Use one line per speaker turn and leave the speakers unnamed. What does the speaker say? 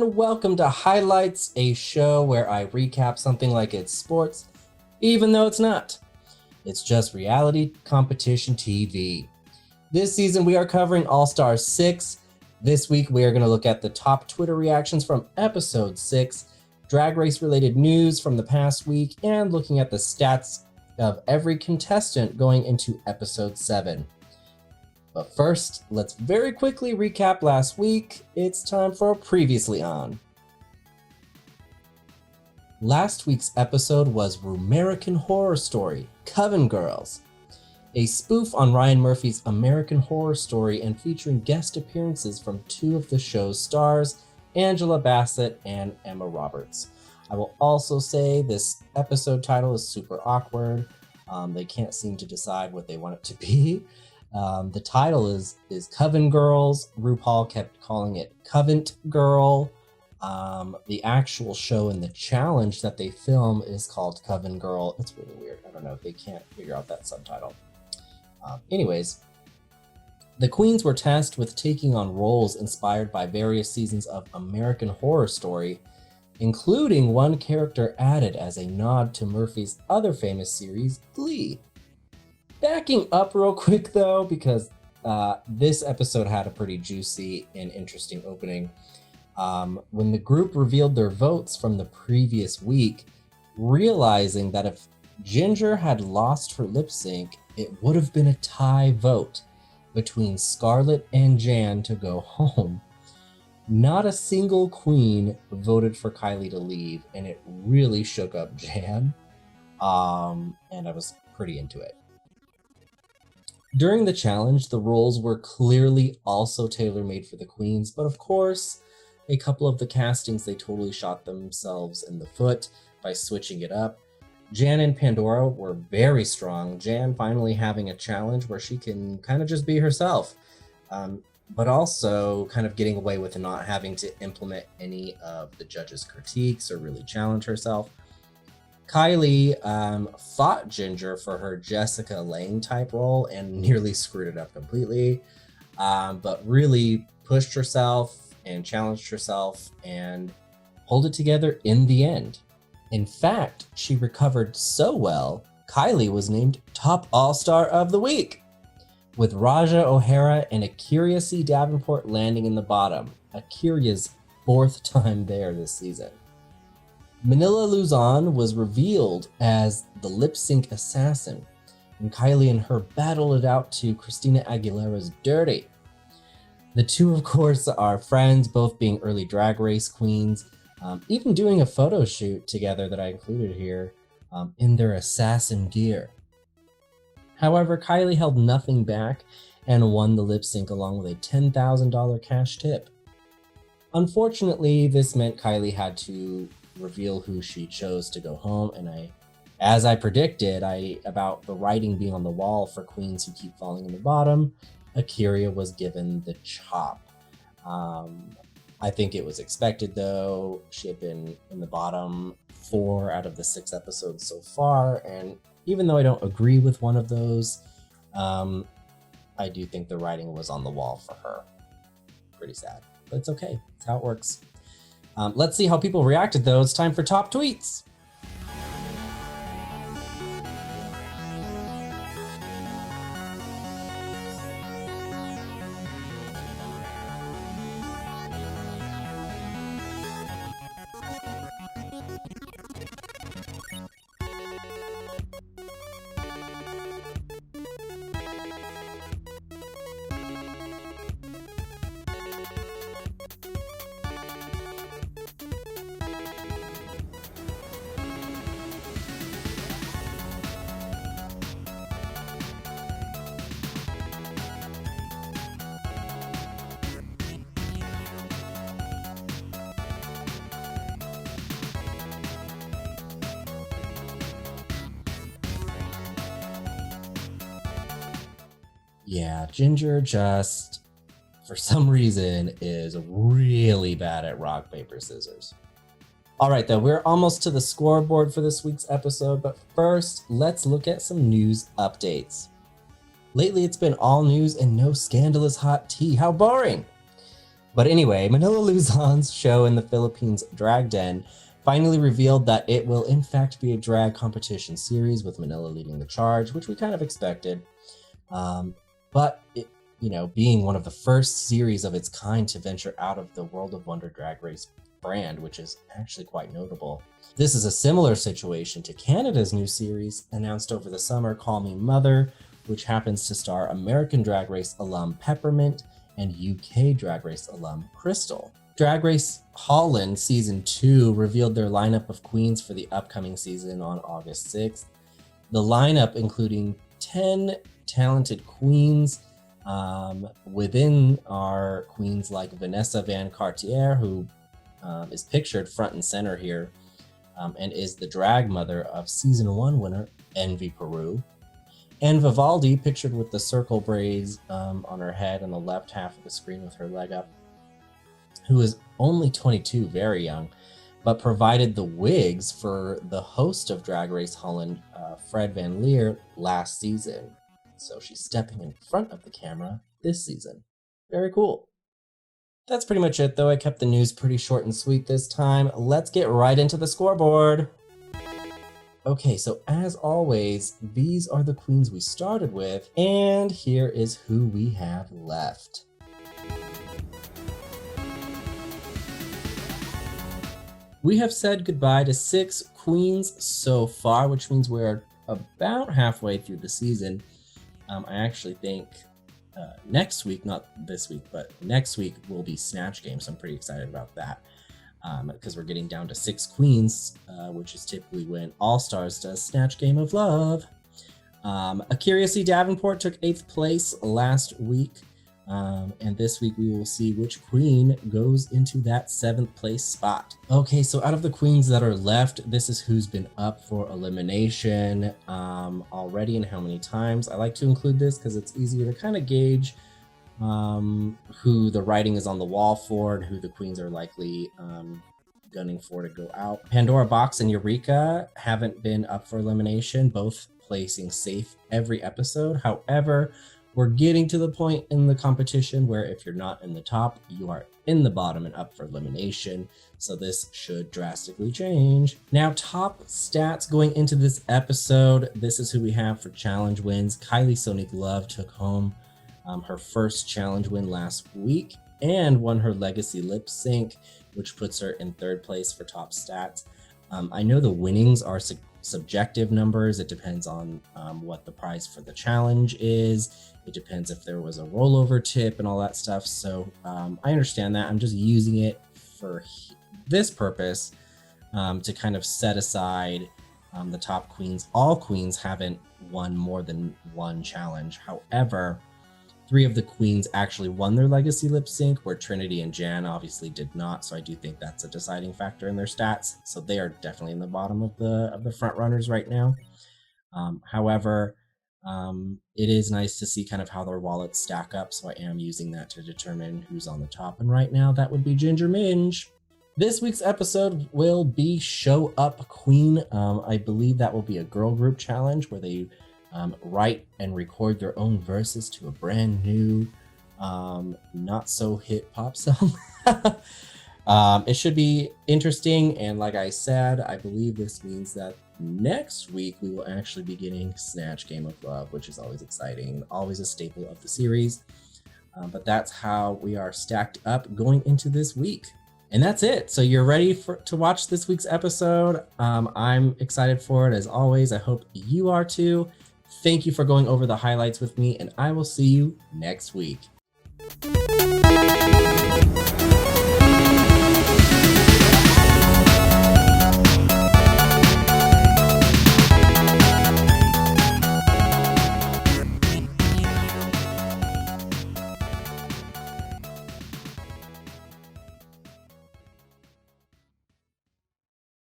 and welcome to Highlights, a show where I recap something like it's sports, even though it's not. It's just reality competition TV. This season we are covering All-Star 6. This week we are going to look at the top Twitter reactions from episode 6, drag race related news from the past week, and looking at the stats of every contestant going into episode 7. But first, let's very quickly recap last week. It's time for Previously On. Last week's episode was American Horror Story, Coven Girls, a spoof on Ryan Murphy's American Horror Story and featuring guest appearances from two of the show's stars, Angela Bassett and Emma Roberts. I will also say this episode title is super awkward. They can't seem to decide what they want it to be. The title is Coven Girls. RuPaul kept calling it Covent Girl. The actual show and the challenge that they film is called Coven Girl. It's really weird. I don't know if they can't figure out that subtitle. Anyways, the queens were tasked with taking on roles inspired by various seasons of American Horror Story, including one character added as a nod to Murphy's other famous series, Glee. Backing up real quick though, because this episode had a pretty juicy and interesting opening. When the group revealed their votes from the previous week, realizing that if Ginger had lost her lip sync, it would have been a tie vote between Scarlett and Jan to go home. Not a single queen voted for Kylie to leave, and it really shook up Jan. And I was pretty into it. During the challenge, the roles were clearly also tailor-made for the queens, but of course, a couple of the castings, they totally shot themselves in the foot by switching it up. Jan and Pandora were very strong, Jan finally having a challenge where she can kind of just be herself, but also kind of getting away with not having to implement any of the judges' critiques or really challenge herself. Kylie fought Ginger for her Jessica Lange type role and nearly screwed it up completely, but really pushed herself and challenged herself and pulled it together in the end. In fact, she recovered so well, Kylie was named Top All-Star of the Week, with Raja O'Hara and Akira C. Davenport landing in the bottom, Akira's 4th time there this season. Manila Luzon was revealed as the lip sync assassin, and Kylie and her battled it out to Christina Aguilera's Dirty. The two, of course, are friends, both being early drag race queens, even doing a photo shoot together that I included here in their assassin gear. However, Kylie held nothing back and won the lip sync along with a $10,000 cash tip. Unfortunately, this meant Kylie had to reveal who she chose to go home, and as I predicted, about the writing being on the wall for queens who keep falling in the bottom, Akira was given the chop. I think it was expected though. She had been in the bottom 4 out of the 6 episodes so far, and even though I don't agree with one of those, I do think the writing was on the wall for her. Pretty sad, but it's okay. It's how it works. Let's see how people reacted though. It's time for top tweets. Yeah, Ginger just, for some reason, is really bad at rock, paper, scissors. All right, though, we're almost to the scoreboard for this week's episode, but first, let's look at some news updates. Lately, it's been all news and no scandalous hot tea. How boring! But anyway, Manila Luzon's show in the Philippines, Drag Den, finally revealed that it will in fact be a drag competition series with Manila leading the charge, which we kind of expected. But it, being one of the first series of its kind to venture out of the World of Wonder Drag Race brand, which is actually quite notable. This is a similar situation to Canada's new series announced over the summer, Call Me Mother, which happens to star American Drag Race alum Peppermint and UK Drag Race alum Crystal. Drag Race Holland Season 2 revealed their lineup of queens for the upcoming season on August 6th. The lineup, including 10 talented queens, within are queens like Vanessa Van Cartier, who is pictured front and center here, and is the drag mother of Season 1 winner Envy Peru. And Vivaldi, pictured with the circle braids on her head on the left half of the screen with her leg up, who is only 22, very young, but provided the wigs for the host of Drag Race Holland, Fred Van Leer, last season. So she's stepping in front of the camera this season. Very cool. That's pretty much it, though. I kept the news pretty short and sweet this time. Let's get right into the scoreboard. Okay, so as always, these are the queens we started with, and here is who we have left. We have said goodbye to 6 queens so far, which means we're about halfway through the season. I actually think next week, not this week, but next week will be Snatch Game, so I'm pretty excited about that. Because we're getting down to 6 queens, which is typically when All Stars does Snatch Game of Love. Akira C. Davenport took 8th place last week, and this week we will see which queen goes into that 7th place spot. Okay, so out of the queens that are left, this is who's been up for elimination already and how many times. I like to include this because it's easier to kind of gauge who the writing is on the wall for and who the queens are likely gunning for to go out. Pandora Box and Eureka haven't been up for elimination, both placing safe every episode. However, we're getting to the point in the competition where if you're not in the top, you are in the bottom and up for elimination. So this should drastically change. Now, top stats going into this episode. This is who we have for challenge wins. Kylie Sonique Love took home her first challenge win last week and won her legacy lip sync, which puts her in 3rd place for top stats. I know the winnings are subjective numbers. It depends on what the prize for the challenge is. It depends if there was a rollover tip and all that stuff. So I understand that. I'm just using it for this purpose to kind of set aside the top queens. All queens haven't won more than one challenge. However, 3 of the queens actually won their legacy lip sync, where Trinity and Jan obviously did not. So I do think that's a deciding factor in their stats. So they are definitely in the bottom of the front runners right now. However, it is nice to see kind of how their wallets stack up. So I am using that to determine who's on the top. And right now that would be Ginger Minge. This week's episode will be Show Up Queen. I believe that will be a girl group challenge where they write and record their own verses to a brand new, not so hit pop song. It should be interesting, and like I said, I believe this means that next week we will actually be getting Snatch Game of Love, which is always exciting, always a staple of the series. But that's how we are stacked up going into this week. And that's it. So you're ready to watch this week's episode. I'm excited for it as always. I hope you are too. Thank you for going over the highlights with me, and I will see you next week.